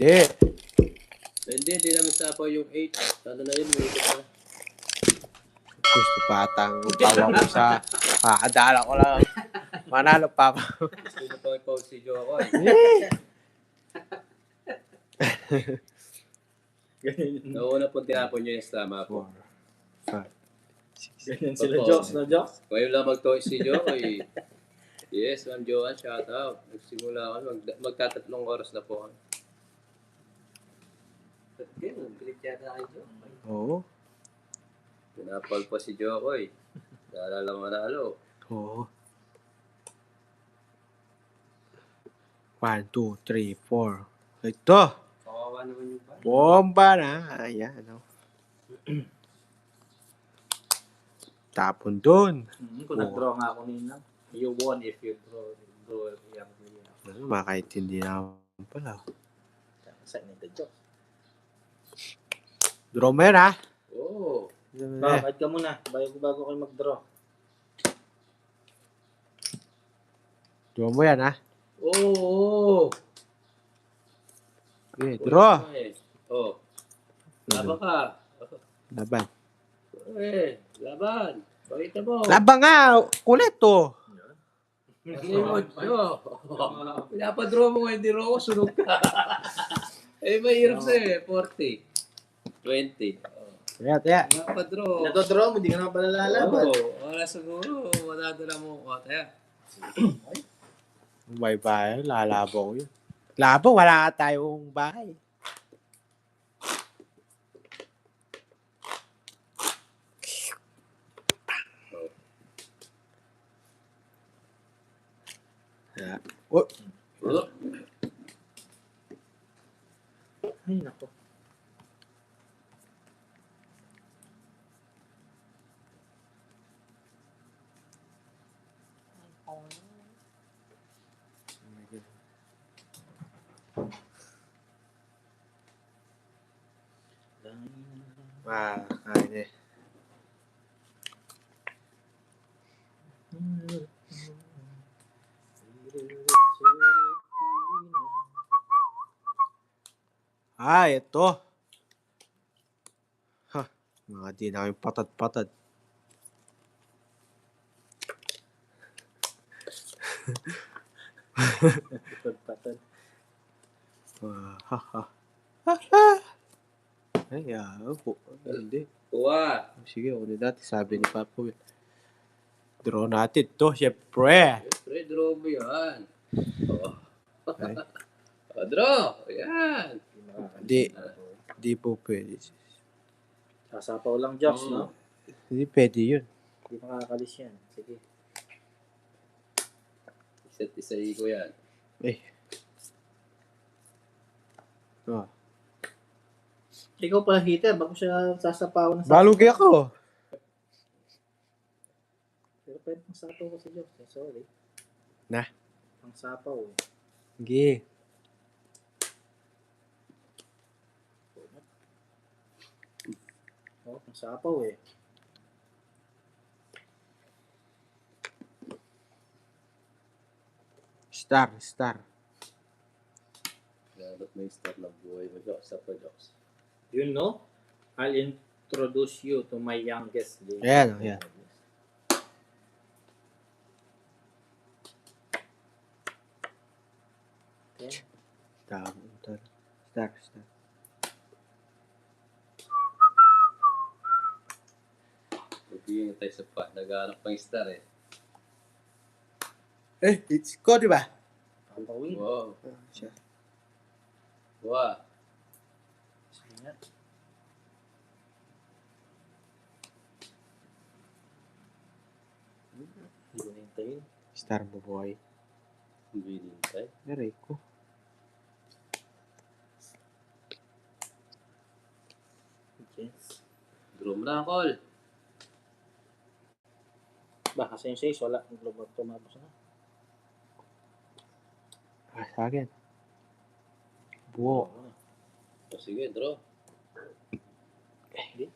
Hindi. Hindi naman sapaw yung 8. Ano na yun, may ikot na. Gusto patang tawa ko sa kakadala ko lang. Manalo pa ako. Gusto pa ipawag si Jokoy. Nauna po tinapon nyo yung tama po. 4, 5, 6. Ganyan sila jokes na jokes. Ngayon lang mag-toy si Jokoy. Yes, Ma'am Joanne, shout out. Nagsimula ako, magtatatlong oras na po. Pilit yata kayo, Jokoy. Oo. Pinapal pa si Jokoy. Naalala manalo. Oo. 1, 2, 3, 4. Ito. Kawawa naman yung ba? Bomba na. Ayan. Oh. Tapon dun. Kung nag-draw nga ako nila, you won if you draw yung player. Makaintindi na ako pala. Saan nito jokes? Draw mo yan, ha? Oo. Bakit ka muna, bago kayo mag-draw. Draw mo yan, ha? Oo. Okay, draw. Oh. Laban ka. Laban. Laban. Pakita mo. Laban nga. Kulit, to. Kasi mo, pinapadraw mo nga, hindi raw ako, sunog ka. Mahirap sa'yo 40. 20. Taya. Pinapadraw. Nado-draw mo, di ka naman pala lalaban. Wala siguro. Madadala mo. Taya. May bahay. Lalabaw yun. Labaw, wala ka tayong bahay. Yeah. Oh. Ay, nako. Kain eh. Ito. Ha, mga di na yung patad-patad. Patad. Ay, po. Hindi. Kuha. Sige, ako na dati. Sabi ni Papa Will. Draw natin to, syempre. Siyempre, draw mo yan. Ay, Draw. Yan. di po pwede. Sasapaw lang jokes, no? Hindi pwede yun. Hindi makakalis yan. Sige. Isa't isay ko yan. Oh. Ikaw pala hitter, bago siya sasapawan ng Balugi ako. Pero pwede pang sapaw ko sa jokes. Sorry. Na? Pang sapaw eh. Sige. Pang sapaw eh. Star. Dapat may start ng buhay mo. Jokes up for jokes. You know, I'll introduce you to my youngest lady. Ayan. Star. Magiging tayo sa pa. Naghanap pang star eh. It's ko, di ba? Pampawin. Wow. Siya. Wow. Sige nga. Hindi ko nahintayin. Star mo, boy. Hindi din tayo. Naray ko. Yes. Draw mo na, Col. Ba, kasi yung 6, wala. Global tumapos na. Sa akin. Buo. Sige, draw. Hindi.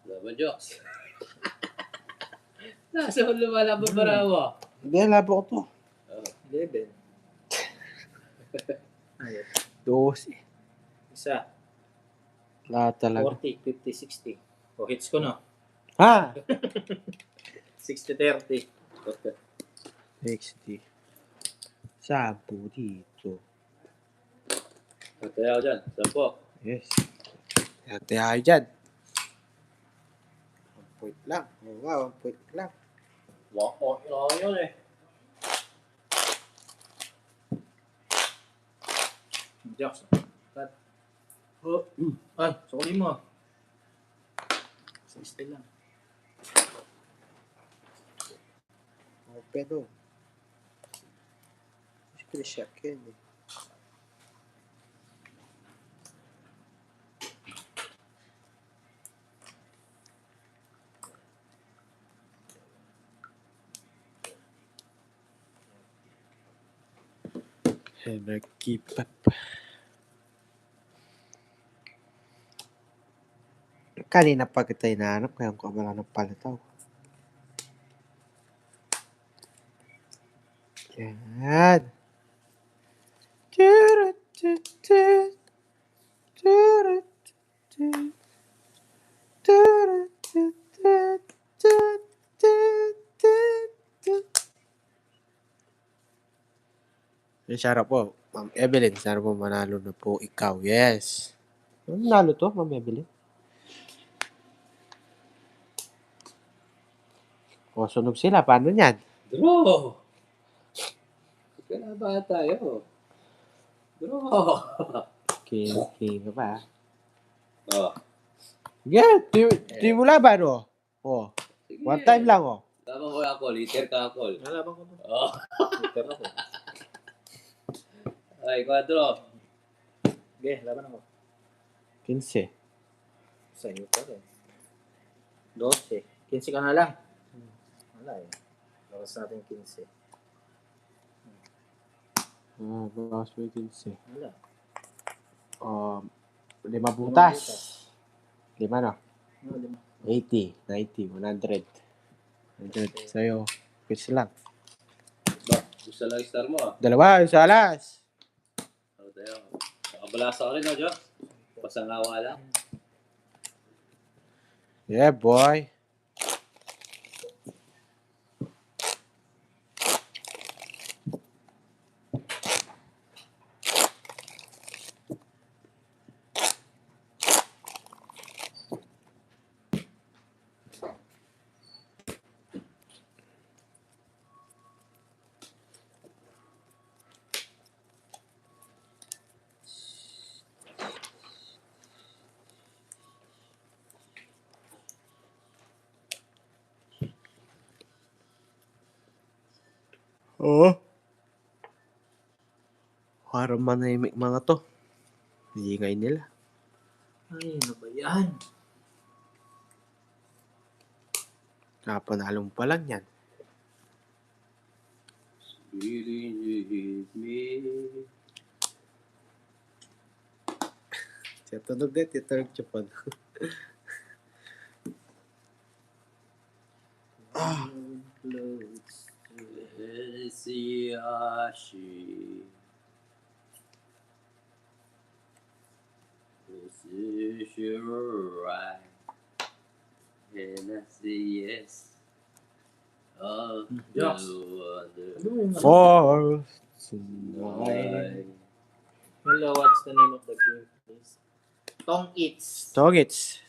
Laban jokes. Nasa ko lumalaban para mo. Hindi, labo ko to. 11. Ayun. 12. Isa. Lahat talaga. 40, 50, 60. O, hits ko no. Ha? 60-30. 60. Sampu dito. Kaya ako dyan. 10. Yes. Hati tayo dyan. 1 point lang. Oo nga, 1 point lang. Wako. Yun eh. Jocks. Cut. Oh. Ay, sorry mo. 60 lang. Open o. Siyempre, shock yan eh. Nag-keep-up. Kanina pa kita hinahanap, kaya ko wala ng palitaw. Yan. Sarap po, Ma'am Evelyn. Sana po manalo na po ikaw. Yes. Manalo to, Ma'am Evelyn. O, sunog sila. Paano yan? Draw! Kailangan tayo. Draw! King ka pa. Oh. Yeah, di mo laban, oh. Oh, Sige. one time lang, oh. Laban ko ako. Liter ka ako. Nalaban ko to. Oh. Liter ako. Ay, 4. Okay, laban ako. 15. Sa iyo pa rin. 12. 15 ka na lang. Wala eh. Lakas natin 15. Ah, bawas mo yung 15. Wala. 5 butas. 5 no? Ano, di ba? 80, 90, 100. 100 sa'yo. Pitch lang. Ba, gusto lang yung star mo ah. 2, isa alas. Ano tayo? Nakabalasa ko rin, no, Jo? Pasangawa lang. Yeah, boy. Oo. Parang manahimik mga to. Hingay nila. Ay, ano ba yan? Kapanalong pa lang yan. Believe me. Siya tunog din, titunog Japan. Siyashi. This is your right. And I say yes. Of the Jocks. other Ano yung ano? For tonight. night. Hello, what's the name of the game, please? Tong Eats. Togits.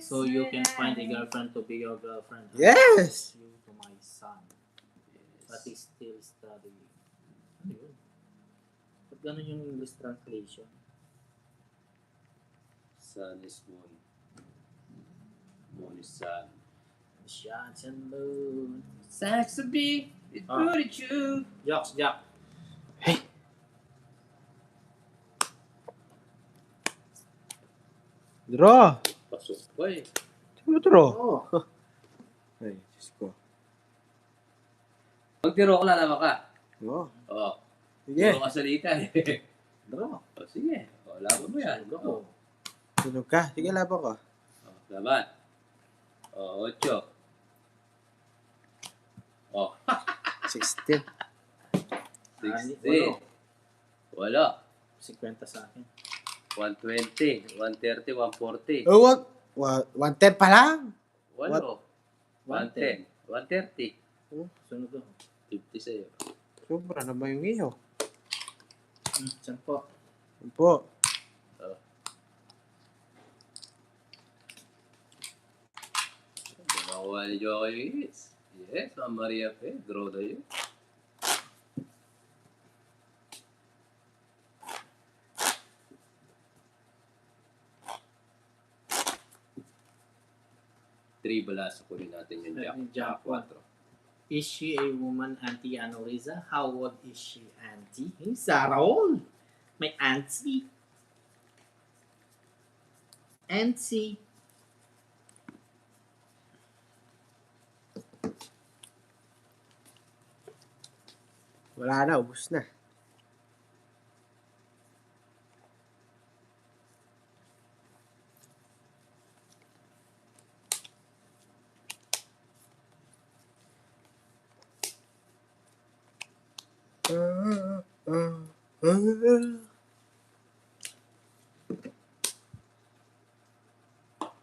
So you can find a girlfriend to be your girlfriend. Yes! You to my son. But he's still studying. Ano yun? Ba't ganun yung English translation? Sun is moon. Moon is sun. Shots and moon. Sex to be, it's Ah. pretty true. Jocks, Jack. Draw! Pasok pa eh. Sino draw? Oo. Ay, Diyos ko. Magtiro ko lalaban ka. Oo. Oo. Sige. Puro ka salita eh. Draw. O sige. O, laban mo yan. Sunog ako. Sunog ka. Sige, laban ko. O, laban. O, 8. O, 16. 60. Wala. 50 sa akin. 120, 130, 140. Oh, 110 pa lang. Walo. 110, 130. Sunod ko. 50 sa'yo. Sobra naman yung iyo. Saan po? Yun po. Nakuha ni Joey Hits. Yes, Ma'am Maria Pedro na yun. Three balas ko rin natin yung Jack. Jack 4. Is she a woman, Auntie Anoriza? How old is she, Auntie? Hey, Sarah old. May auntie. Auntie. Wala na, ubus na.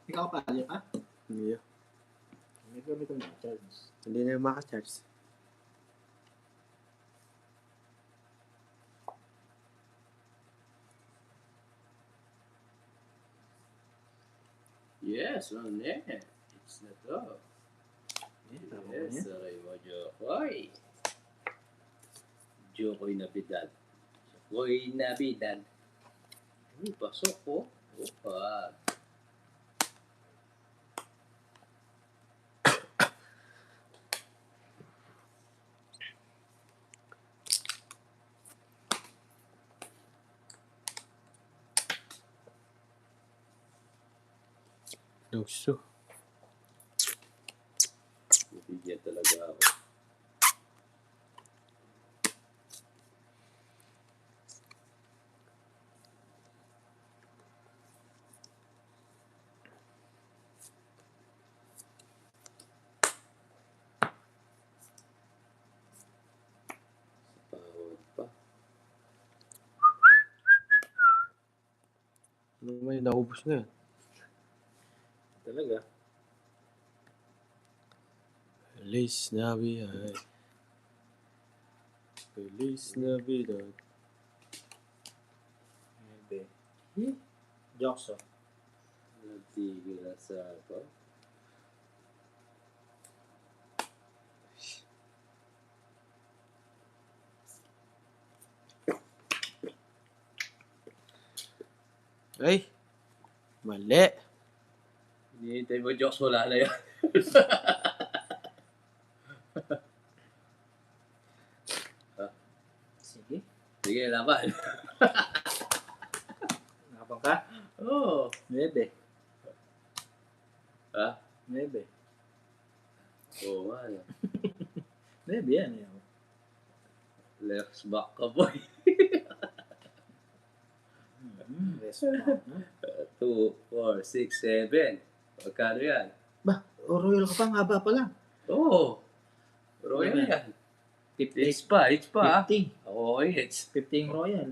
Ikaw pa, di ba? Hindi, May gamit ko na charge. hindi na makacharge. Yes, on there. It's na to. Yes, saray mo, Jokoy. Jokoy Navidad. Jokoy Navidad. Uy, pasok ko. Opa. Luso. Bibigyan talaga ako. Pahod pa. Ano ba yung naubos na yan? Talaga? Feliz Navidad. Feliz Navidad. Maybe. Jokes, oh. Natigil na sa ako. Ay! Mali! Hinihintay mo, Jokes, wala na yan. Sige. Sige, laban. Nakapang ka? Oo. Maybe. Ha? Maybe. Oo nga. No. Maybe yan. Lex back ka, boy. Respect. 2, 4, 6, 7. Magkano yan? Ba, royal ka pa, ang haba pa lang. Oo. Royal yan. 50. It's pa. 50. Oo, it's 50 yung royal.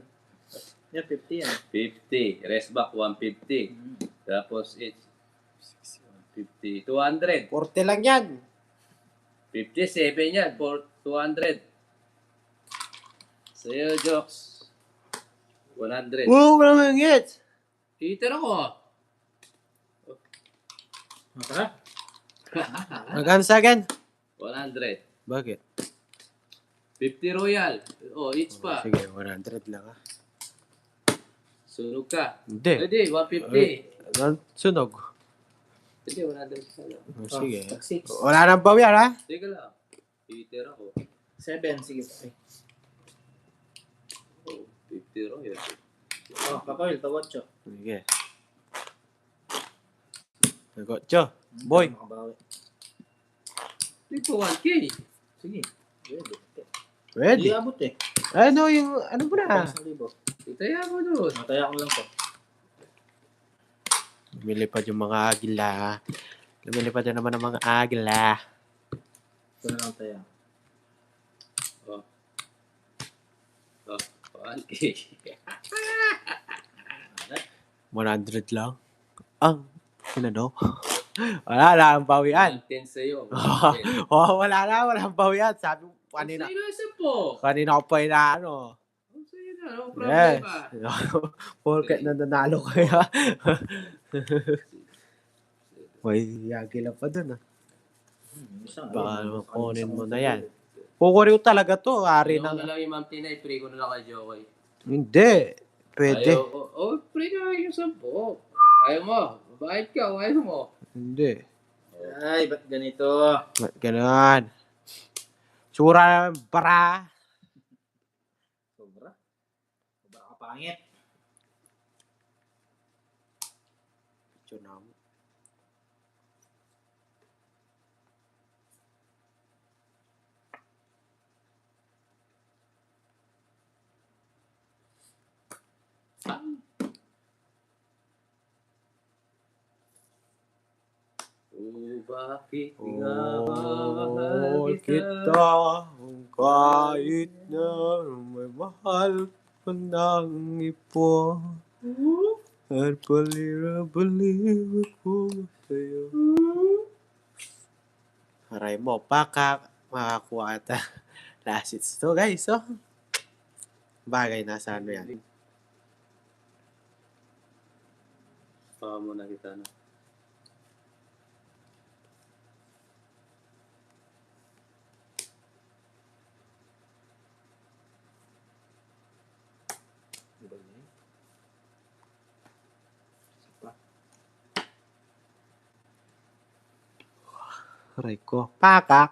Yeah, 50 yan. 50. Rest back, 150. Tapos it's 150. 200. 40 lang yan! 57 yan. For 200. Sa'yo, Jokes. 100. Wow, wala naman yung hits! Heater ako. Masarap. Magkano sa akin? 100. Bakit? 50 royal. Oh, each pa. Sige, 100 lang ah. Sunog ka. Hindi. Hindi, 150. Sunog. Hindi, 100 ka lang. Sige. 6. Wala nang bawi ha? Sige lang. Heater ako. 7. Sige. Ay. Oh, 50 royal. Oh, kakoil, tawad siya. Sige. Nagotcho. Boy. Makabawi. Dito 1K. Sige. Pwede. Ready? Hindi abot eh. Ano yung, ano mo na? 1,000. Itaya mo doon. Mataya ko lang to. Lumilipad yung mga agila. Lumilipad na naman ang mga agila. Ito na lang taya. Oh. 1K. 100 lang. Ang, ano? Wala lang, bawian. 110 sa'yo. Oh, wala na, walang bawian. Sabi mo, kanina Sa'yo na isa po. ko pa inaano. Sa'yo na, no Yes. problema. Porket nananalo kaya. May yagila pa dun ah. Baka kunin mo na yan. Kukunin ko talaga to. Ari Ano ng... na lang yung Ma'am Tina, i-pray ko na lang kay Jokoy. Hindi. Pwede. Ayaw, pray na lang yung 10. Ayaw mo, mabait ka, ayaw mo. Hindi. Ay, ba't ganito? Ba't ganun? Sura ng bara. Sobra. Sobra ka pangit. Tsunami. Bakit Oh, nga mahal kita kahit na may mahal pa ng ipo. At palira-baliw ko sa'yo. Haray mo, pakak. Makakuha ata. Last hits to, guys. So, bagay na sa ano yan. Baka mo nakita na. Diba yun? Isa pa. Haray ko, pakak.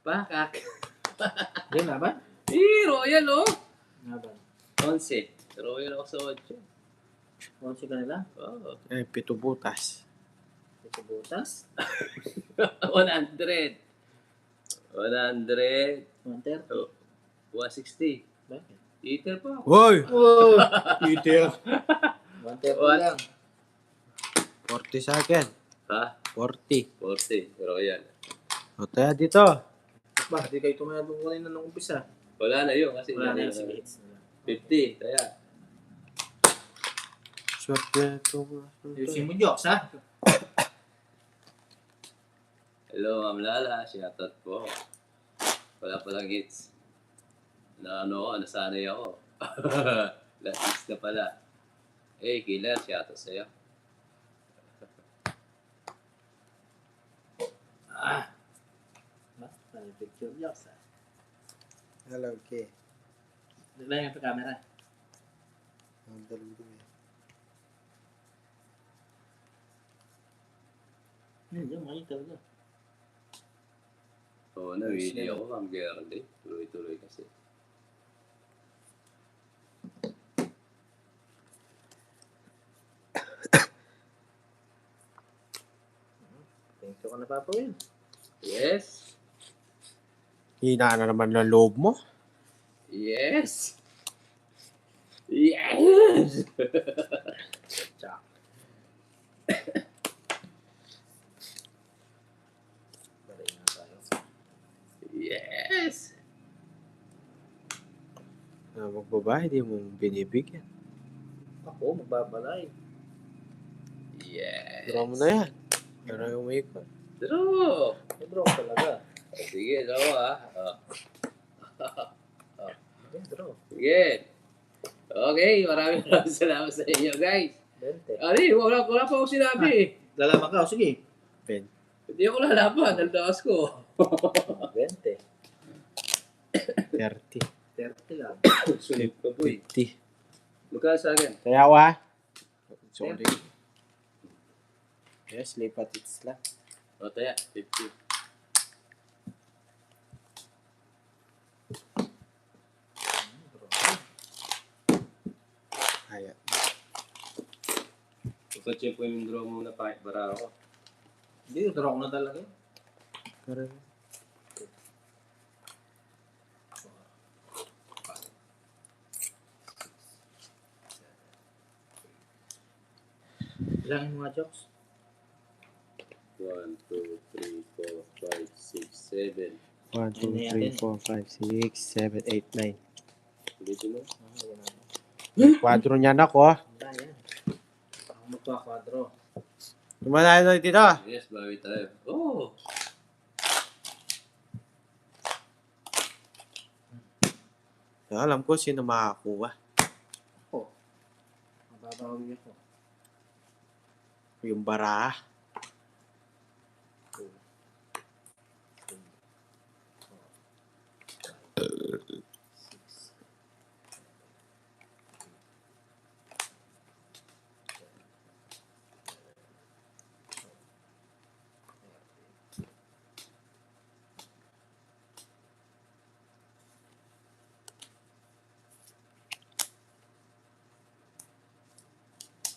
Bakak. Hindi, laban? Royal oh. Laban. 11. Royal ako sa 8. 11 ka nila? Oh. 7 butas. Ito butas? 100. 100. 130? Oh. 160. Bakit? Eater pa. Hoy! Oh! Peter. 130 What? lang. 40 sa akin. Ha? 40. 40. Royal. O, tayo dito. Bakit di kayo tumayabong kanina nung umpisa? Wala na yun kasi Wala na ganun yung sige na. hits nila. 50. Kaya. Swerte ito. Ayusin mo jokes, ha? Hello, Ma'am Lala. Shoutout po. Wala palang hits. Nasanay ako. Last hits na pala. Eh, killer. Shoutout sa'yo. May picture jokes, ha? Hello, okay. Diba yung camera? Ang dalang din eh. Yung mga yung talaga. Oo, nawili ako. Ma'am Gerald. Tuloy-tuloy kasi. Thank you ka na, Papa Will. Yes. Hina na naman ng loob mo. Yes. Yes. Tsak. Balay na tayo. Yes. Magbabae, di mo binibigyan. Ako, magbabalay. Yes. Draw mo na yan. Pero yung umikot. Draw. May draw talaga. Sige, draw ah. May draw. Sige. Okay, maraming salamat sa inyo, guys. 20. Ali, wala pa ako sinabi. Lalaban ka, o sige. Ben. Hindi ako lalaban, naldaas ko. 20. 30. 30 lang. Sulit ka po eh. 50. Magkano sa akin? Kaya wa. Sorry. Yes, lipat hits lang. O, taya, 50. Kaya. Pagka-check ko yung draw muna para ako. Hindi, draw ko na talaga. Pero, Ilang yung mga jokes? 1, 2, 3, 4, 5, 6, 7. 1, 2, 3, 4, 5, 6, 7, 8, 9. Ulitin mo. Kwadro niyan ako. Wala yan. Ako magkakwadro. Tumanayo na dito. Yes, bawi tayo. Oh! Alam ko sino makakuha. Ako. Mababawi ako. Yung bara. 2, 3, 4, 5, 6, 7, 8, 9.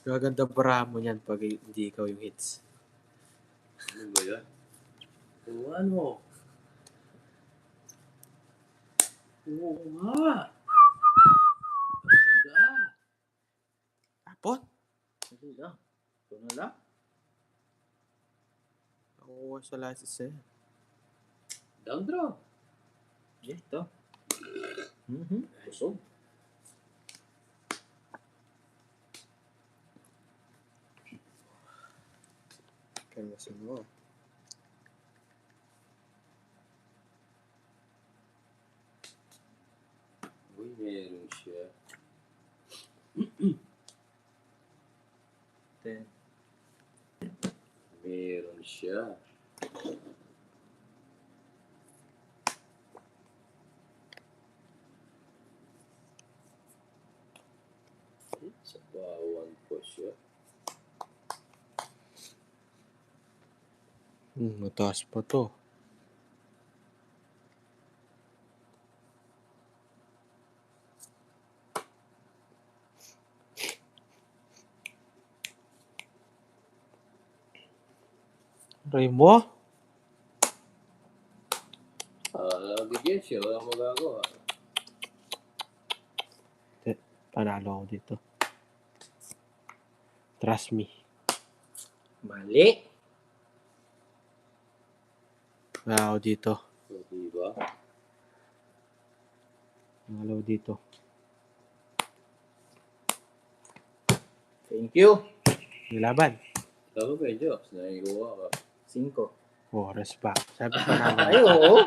Gaganda bara mo niyan pag hindi ikaw yung hits. Ano ba yan? Oh, ano? Oo nga! Ganda! Tapon? Hindi lang. Ito na lang. Nakukuha sa lasis eh. Down draw! Ito. Busog. Kalmasin mo. Uy, meron siya. 10. Meron siya. Sa bawan po siya. Mataas pa to. Ray mo? Bigyan siya. Wala akong magagawa. Panalo ako dito. Trust me. Mali. Panalo ako dito. O, diba? Panalo ako dito. Thank you. Nilaban. Tama ba yung jokes? Nakikuha ka. 5. Oh, respect. Sabi panalo. Ay, oo.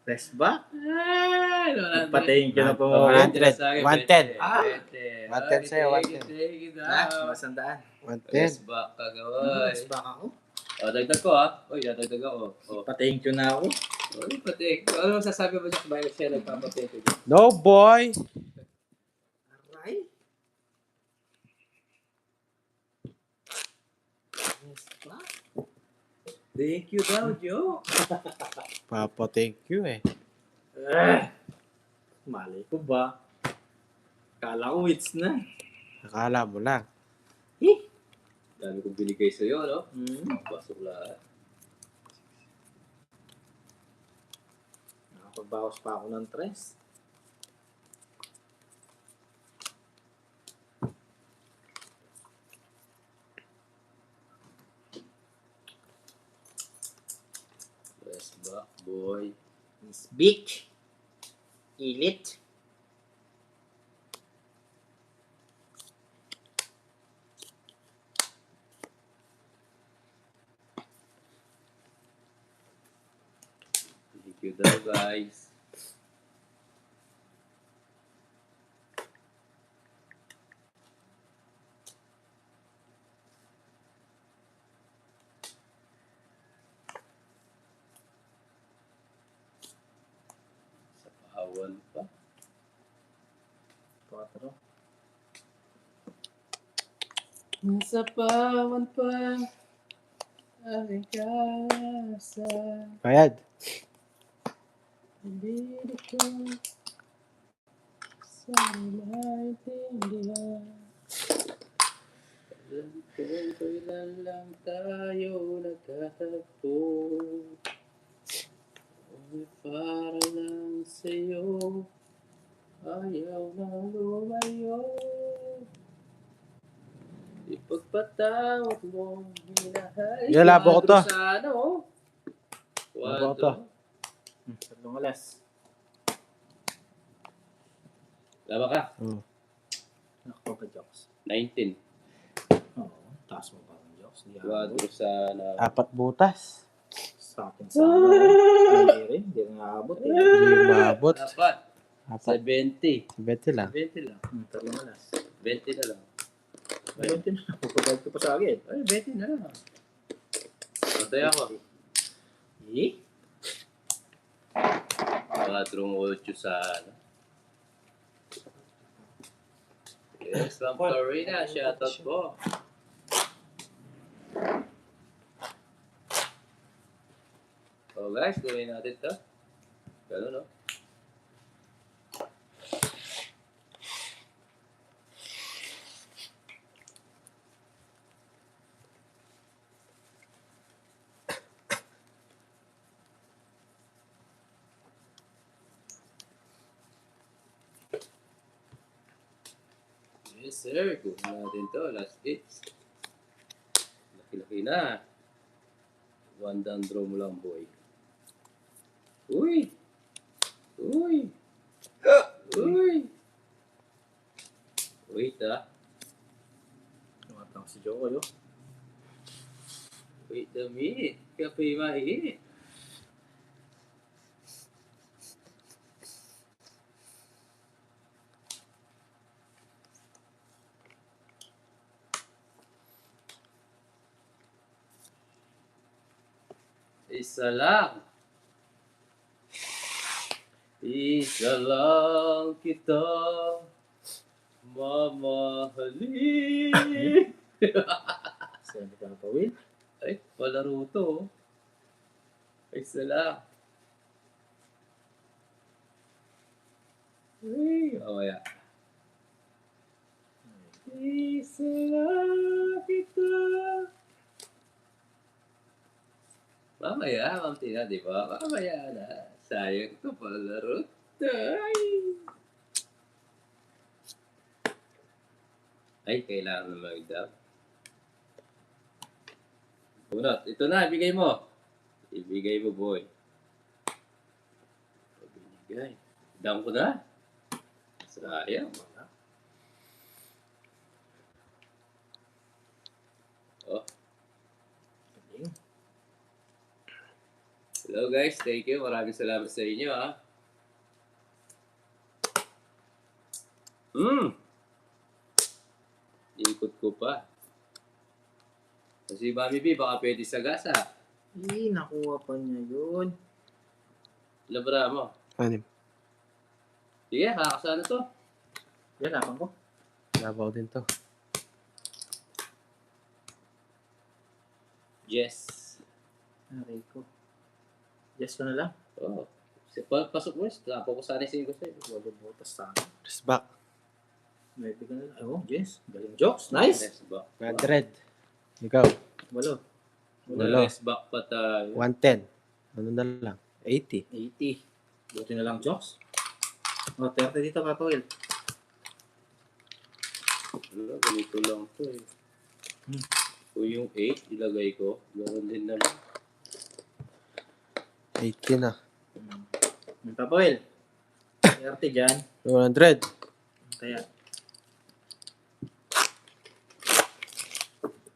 Rest back. Ay, Patayin ka na po. 100. 110. 110 110 sa'yo, 110. Take it Ha? down. Masandaan. 110. Rest back ka gaway. Rest back ako. O, dagdag ko ha. Uy, dagdag ako. O, Patayin ko na ako. uy, pati. Ano masasabi mo dyan? Bayo siya nagpapatay ko dyan. No, boy! Aray. Rest back. Thank you daw, Joe. Papa, thank you eh. Mali ko ba? Kala ko wits na. Akala mo lang. Dami kong binigay sa'yo, no? Hmm. Pasok lahat. Nakapagbawas pa ako ng tres. Rest back, boy. Miss Beach. Ilit. Thank you daw, guys. Sa pahawan pa. 4. Nasa pawan pa. Aking kasa. Bayad. Hindi ko sa maintindihan. Alam ko kailan lang tayo nagkatagpo. Kung para lang sa'yo, ayaw na lumayo. Ipagpatawad mo, minahal. Yan, labo ko to. Sana, oh. Labo ko to. Tatlong alas. Laba ka. Oh. Nakapa pa jokes. 19. Oo, taas mo pa ng jokes. Di Quadro aabot. sana. 4 butas. Sa akin sana. Hindi rin. Hindi rin aabot eh. Hindi maabot. Dapat. 4. 70. 20 lang. 20 lang. Tatlong alas. 20 na lang. 20 na. Pupagod ko pa sa akin. Ay, 20 na lang. Matay ako. Eh? 4-8 sana. Yes, Ma'am Torina. Shoutout po. So guys, gawin natin ito. Ganun, no? Yes, sir. Gawin natin ito. Last hits. Laki-laki na. One down draw mo lang, boy. Uy! Uy! Uy! Wait, ah. Tumatang si Jokoy, oh. Wait a minute. Kape mainit. Isa lang. Isa lang kita mamahalin. Saan ka napawin? Ay, palaro to. Isa lang. Ay, mamaya. Isa lang kita. Mamaya, Ma'am Tina, di ba? Mamaya na. Sayang to, palaro. Ay, kailangan na mag-dab. Bunot, ito na, ibigay mo. Ibigay mo, boy. Ibigay. Dam ko na. Sayang. Oh. Galing. Hello guys, thank you. Maraming salamat sa inyo, ha. Ikot ko pa. Kasi Mami B, baka pwede sa gasa. Eh, nakuha pa niya yun. Labra mo. 6. Sige, kakasana to. Yan, lapan ko. Labaw din to. Yes. Aray ko. Yes ko na lang. Oh. Pasok mo, tapo ko sana yung ko sa'yo. Walo butas sa akin. Press back. May bigyan na lang. Oh, yes. Galing jokes. Nice. Rest back. 100. Ikaw. Walo. Walo. Rest back pa tayo. 110. Ano na lang? 80. 80. Buti na lang jokes. Oh, 30 dito, Papa Will. Wala, ganito lang to eh. Kung yung 8, ilagay ko. Ganoon din naman. 80 na. Papa Will. 30 dyan. 100. Kaya.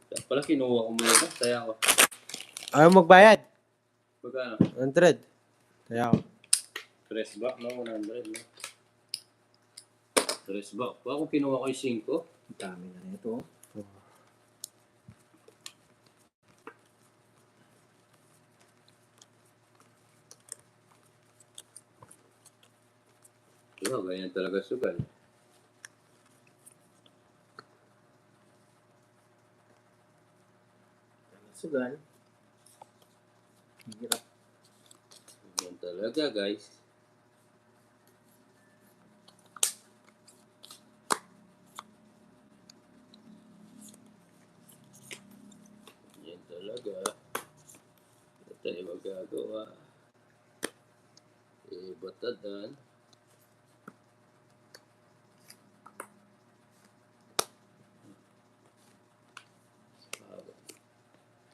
Kaya pala kinuha ko muna. Kaya ako. Ayaw magbayad. Magkano? 100. Kaya ako. Press back, no? 100, no? Press back. Ako kinuha ko yung 5. Ang dami na nito. Diba, ganyan talaga sugal. Sugal. Ang hirap. Ganyan talaga, guys. Ganyan talaga. Ano tayo magagawa? Batadan.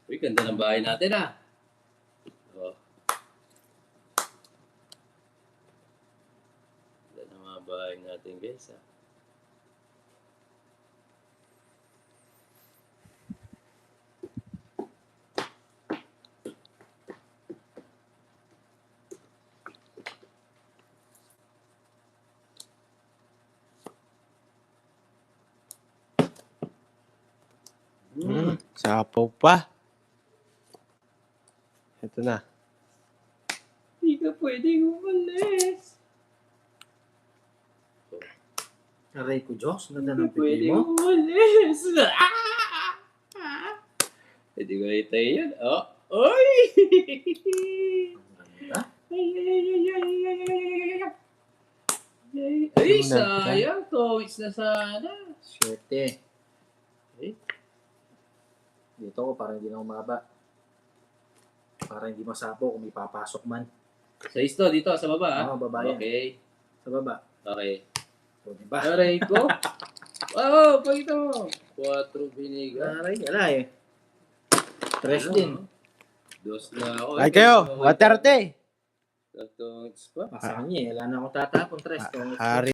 Uy, ganda ng bahay natin, ah. Oh. bahay natin guys. Sapaw pa. Ito na. Hindi ka pwedeng umalis. Aray ko, Diyos. Ganda Hindi ng ka pwedeng pipi mo. umalis. Hindi ko itay yun. Oh. Oy! Ang ganda. Ay, ay, ay, ay, ay, ay, ay, ay. Ay, sayang. Towits na sana. Swerte. Okay. Dito ko, parang hindi na umaba. Para hindi masapo kung may papasok man. Sa isto, dito, sa baba. Oo, baba yan. Okay. Sa baba. Okay. O, diba? Aray ko. Wow, pakita mo. 4 biniga. Aray, wala eh. Tres din. Dos na ako. Ay kayo, 130. Tatong pa. Pasang niya eh. Wala na akong tatapon. Tres. Hari